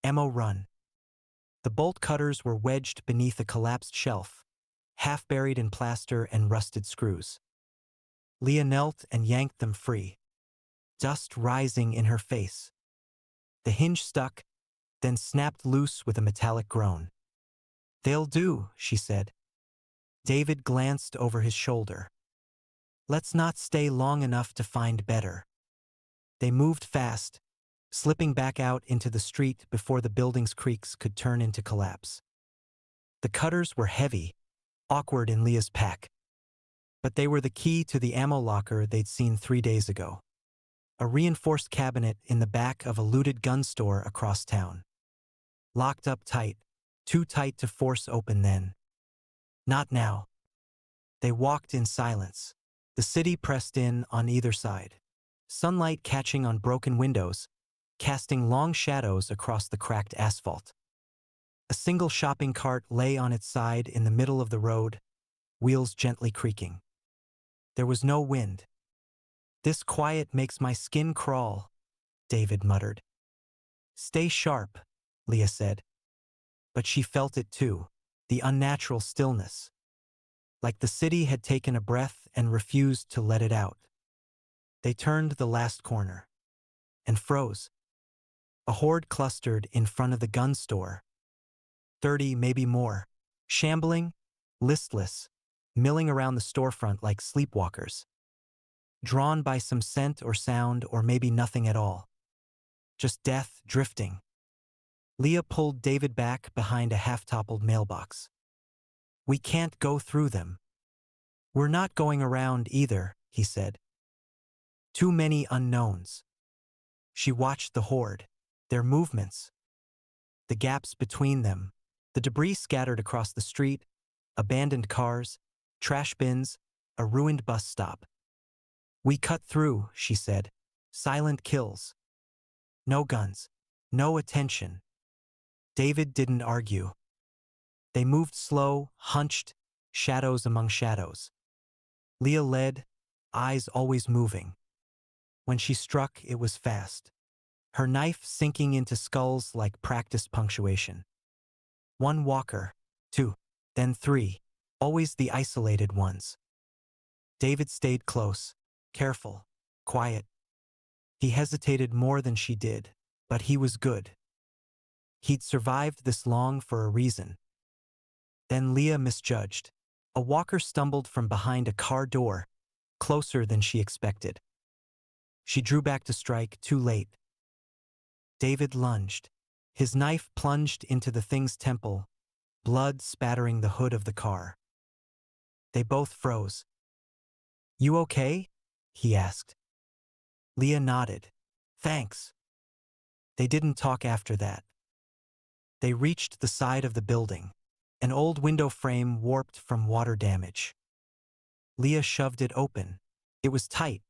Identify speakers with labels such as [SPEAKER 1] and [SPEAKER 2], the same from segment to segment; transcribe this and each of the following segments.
[SPEAKER 1] Ammo run. The bolt cutters were wedged beneath a collapsed shelf, half buried in plaster and rusted screws. Leah knelt and yanked them free, dust rising in her face. The hinge stuck, then snapped loose with a metallic groan. "They'll do," she said. David glanced over his shoulder. "Let's not stay long enough to find better." They moved fast, slipping back out into the street before the building's creaks could turn into collapse. The cutters were heavy, awkward in Leah's pack. But they were the key to the ammo locker they'd seen 3 days ago. A reinforced cabinet in the back of a looted gun store across town. Locked up tight, too tight to force open then. Not now. They walked in silence. The city pressed in on either side. Sunlight catching on broken windows, casting long shadows across the cracked asphalt. A single shopping cart lay on its side in the middle of the road, wheels gently creaking. There was no wind. "This quiet makes my skin crawl," David muttered. "Stay sharp," Leah said. But she felt it too, the unnatural stillness. Like the city had taken a breath and refused to let it out. They turned the last corner. And froze. A horde clustered in front of the gun store. 30, maybe more. Shambling, listless, milling around the storefront like sleepwalkers. Drawn by some scent or sound or maybe nothing at all. Just death drifting. Leah pulled David back behind a half-toppled mailbox. "We can't go through them." "We're not going around either," he said. "Too many unknowns." She watched the horde, their movements, the gaps between them, the debris scattered across the street, abandoned cars, trash bins, a ruined bus stop. "We cut through," she said. "Silent kills. No guns. No attention." David didn't argue. They moved slow, hunched, shadows among shadows. Leah led, eyes always moving. When she struck, it was fast. Her knife sinking into skulls like practiced punctuation. 1 walker, 2, then 3, always the isolated ones. David stayed close, careful, quiet. He hesitated more than she did, but he was good. He'd survived this long for a reason. Then Leah misjudged. A walker stumbled from behind a car door, closer than she expected. She drew back to strike, too late. David lunged. His knife plunged into the thing's temple, blood spattering the hood of the car. They both froze. "You okay?" he asked. Leah nodded. "Thanks." They didn't talk after that. They reached the side of the building, an old window frame warped from water damage. Leah shoved it open. It was tight,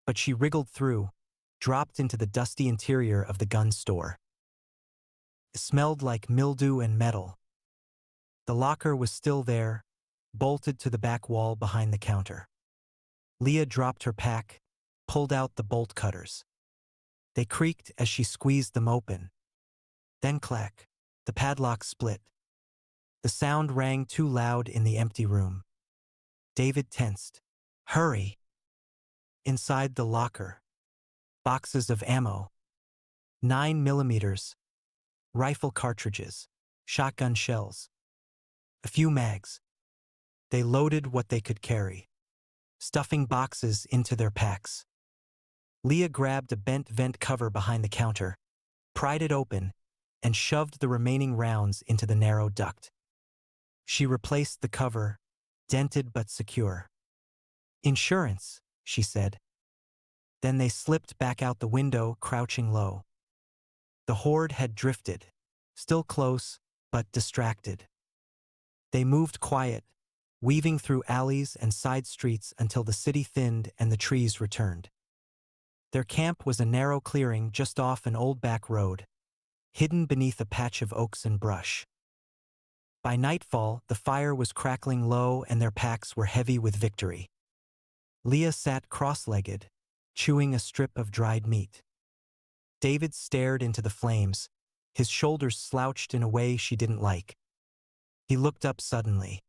[SPEAKER 1] but she wriggled through, dropped into the dusty interior of the gun store. It smelled like mildew and metal. The locker was still there, bolted to the back wall behind the counter. Leah dropped her pack, pulled out the bolt cutters. They creaked as she squeezed them open. Then clack, the padlock split. The sound rang too loud in the empty room. David tensed. "Hurry!" Inside the locker, boxes of ammo. 9mm, rifle cartridges, shotgun shells. A few mags. They loaded what they could carry, stuffing boxes into their packs. Leah grabbed a bent vent cover behind the counter, pried it open, and shoved the remaining rounds into the narrow duct. She replaced the cover, dented but secure. "Insurance," she said. Then they slipped back out the window, crouching low. The horde had drifted, still close, but distracted. They moved quiet, weaving through alleys and side streets until the city thinned and the trees returned. Their camp was a narrow clearing just off an old back road, hidden beneath a patch of oaks and brush. By nightfall, the fire was crackling low and their packs were heavy with victory. Leah sat cross-legged, chewing a strip of dried meat. David stared into the flames, His shoulders slouched in a way she didn't like. He looked up suddenly.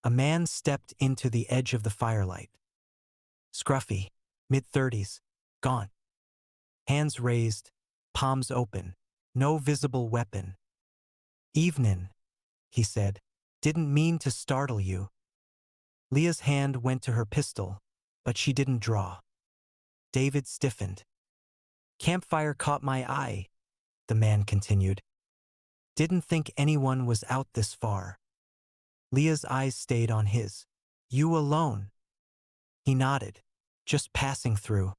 [SPEAKER 1] A man stepped into the edge of the firelight. Scruffy, mid-30s, gaunt. Hands raised, palms open, no visible weapon. "Evenin'," he said. "Didn't mean to startle you." Leah's hand went to her pistol, but she didn't draw. David stiffened. "Campfire caught my eye," the man continued. "Didn't think anyone was out this far." Leah's eyes stayed on his. "You alone?" He nodded. "Just passing through.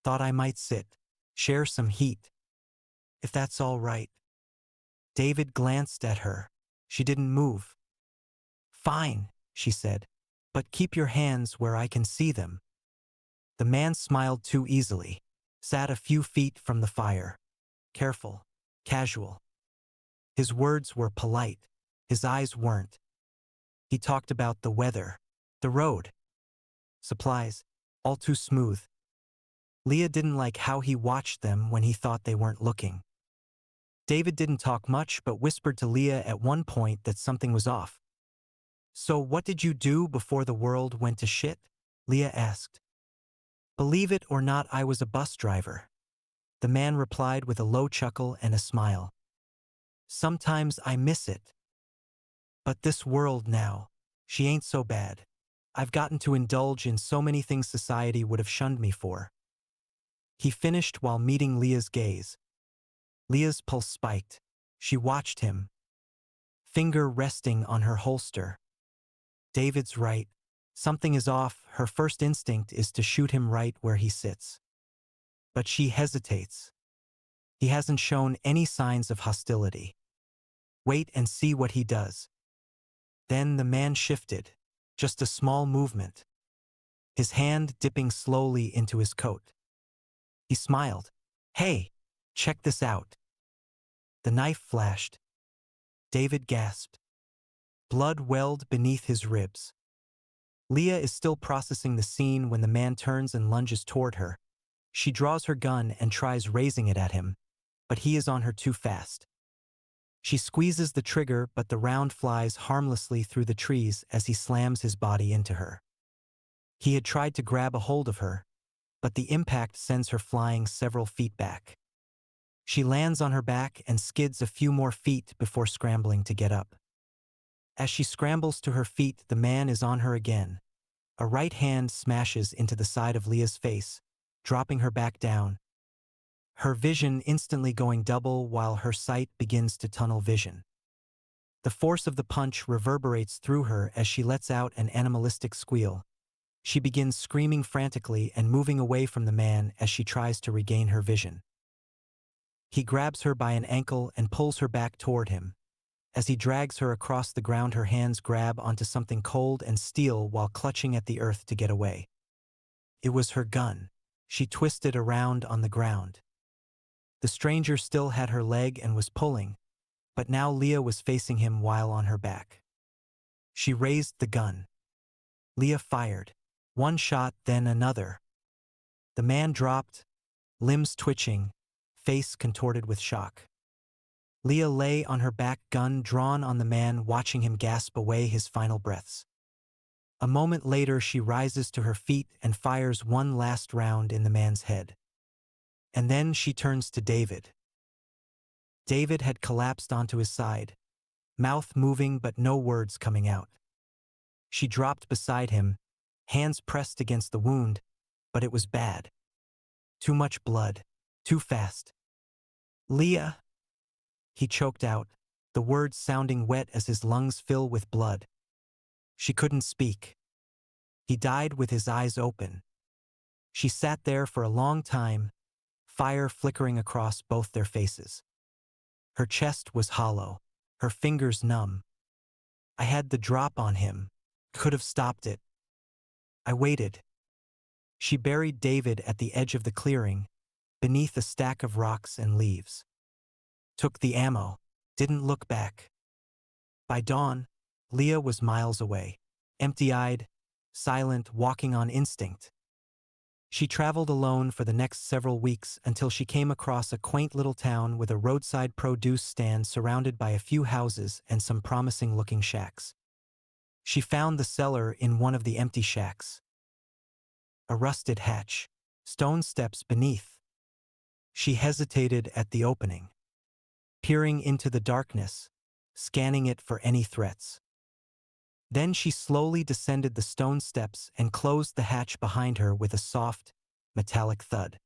[SPEAKER 1] Thought I might sit, share some heat. If that's all right." David glanced at her. She didn't move. "Fine," she said, "but keep your hands where I can see them." The man smiled too easily, sat a few feet from the fire. Careful, casual. His words were polite. His eyes weren't. He talked about the weather, the road, supplies, all too smooth. Leah didn't like how he watched them when he thought they weren't looking. David didn't talk much but whispered to Leah at one point that something was off. "So what did you do before the world went to shit?" Leah asked. "Believe it or not, I was a bus driver." The man replied with a low chuckle and a smile. "Sometimes I miss it. But this world now, she ain't so bad. I've gotten to indulge in so many things society would have shunned me for." He finished while meeting Leah's gaze. Leah's pulse spiked. She watched him, finger resting on her holster. David's right. Something is off. Her first instinct is to shoot him right where he sits. But she hesitates. He hasn't shown any signs of hostility. Wait and see what he does. Then the man shifted, just a small movement, his hand dipping slowly into his coat. He smiled. "Hey, check this out." The knife flashed. David gasped. Blood welled beneath his ribs. Leah is still processing the scene when the man turns and lunges toward her. She draws her gun and tries raising it at him, but he is on her too fast. She squeezes the trigger, but the round flies harmlessly through the trees as he slams his body into her. He had tried to grab a hold of her, but the impact sends her flying several feet back. She lands on her back and skids a few more feet before scrambling to get up. As she scrambles to her feet, the man is on her again. A right hand smashes into the side of Leah's face, dropping her back down, her vision instantly going double while her sight begins to tunnel vision. The force of the punch reverberates through her as she lets out an animalistic squeal. She begins screaming frantically and moving away from the man as she tries to regain her vision. He grabs her by an ankle and pulls her back toward him. As he drags her across the ground, her hands grab onto something cold and steel while clutching at the earth to get away. It was her gun. She twisted around on the ground. The stranger still had her leg and was pulling, but now Leah was facing him while on her back. She raised the gun. Leah fired. One shot, then another. The man dropped, limbs twitching, face contorted with shock. Leah lay on her back, gun drawn on the man, watching him gasp away his final breaths. A moment later, she rises to her feet and fires one last round in the man's head. And then she turns to David. David had collapsed onto his side, mouth moving but no words coming out. She dropped beside him, hands pressed against the wound, but it was bad. Too much blood, too fast. "Leah," he choked out, the words sounding wet as his lungs fill with blood. She couldn't speak. He died with his eyes open. She sat there for a long time, fire flickering across both their faces. Her chest was hollow, her fingers numb. "I had the drop on him, could have stopped it. I waited." She buried David at the edge of the clearing, beneath a stack of rocks and leaves. Took the ammo, didn't look back. By dawn, Leah was miles away, empty-eyed, silent, walking on instinct. She traveled alone for the next several weeks until she came across a quaint little town with a roadside produce stand surrounded by a few houses and some promising-looking shacks. She found the seller in one of the empty shacks. A rusted hatch, stone steps beneath. She hesitated at the opening, peering into the darkness, scanning it for any threats. Then she slowly descended the stone steps and closed the hatch behind her with a soft, metallic thud.